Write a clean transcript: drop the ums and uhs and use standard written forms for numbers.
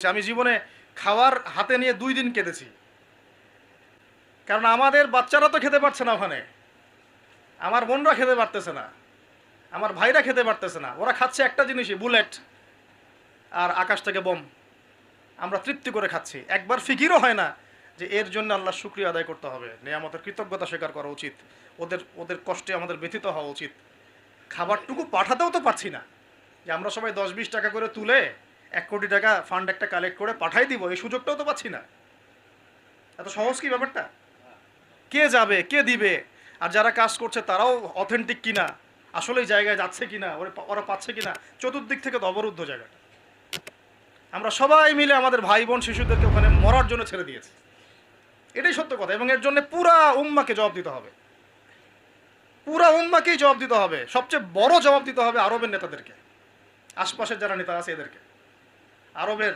আমি জীবনে খাওয়ার হাতে নিয়ে 2 দিন কেঁদেছি। কারণ আমাদের বাচ্চারা তো খেতে পারছে না ওখানে। আমার বোনরা খেতে পারতেছে না। আমার ভাইরা খেতে পারতেছে না। ওরা খাচ্ছে একটা জিনিসই, বুলেট আর আকাশ থেকে বোম। আমরা তৃপ্তি করে খাচ্ছি। একবার ফিকিরও হয় না যে এর জন্য আল্লাহর শুকরিয়া আদায় করতে হবে। নিয়ামতের কৃতজ্ঞতা স্বীকার করা উচিত। ওদের ওদের কষ্টে আমাদের ব্যথিত হওয়া উচিত। খাবারটুকু পাঠাতেও তো পারছি না। যে আমরা সবাই 10-20 টাকা করে তুলে 1 কোটি টাকা ফান্ড একটা কালেক্ট করে পাঠাই দিব, এই সুযোগটাও তো পাচ্ছি না। এত সহজ কি ব্যাপারটা? কে যাবে, কে দিবে? আর যারা কাজ করছে তারাও অথেন্টিক কিনা, আসলেই জায়গায় যাচ্ছে কিনা, ওরা পাচ্ছে কিনা, চতুর্দিক থেকে তো অবরুদ্ধ জায়গাটা। আমরা সবাই মিলে আমাদের ভাই বোন শিশুদেরকে ওখানে মরার জন্য ছেড়ে দিয়েছি। এটাই সত্য কথা। এবং এর জন্য পুরা উম্মাকে জবাব দিতে হবে। পুরা উম্মাকেই জবাব দিতে হবে। সবচেয়ে বড় জবাব দিতে হবে আরবের নেতাদেরকে, আশপাশের যারা নেতা আছে এদেরকে। আরবের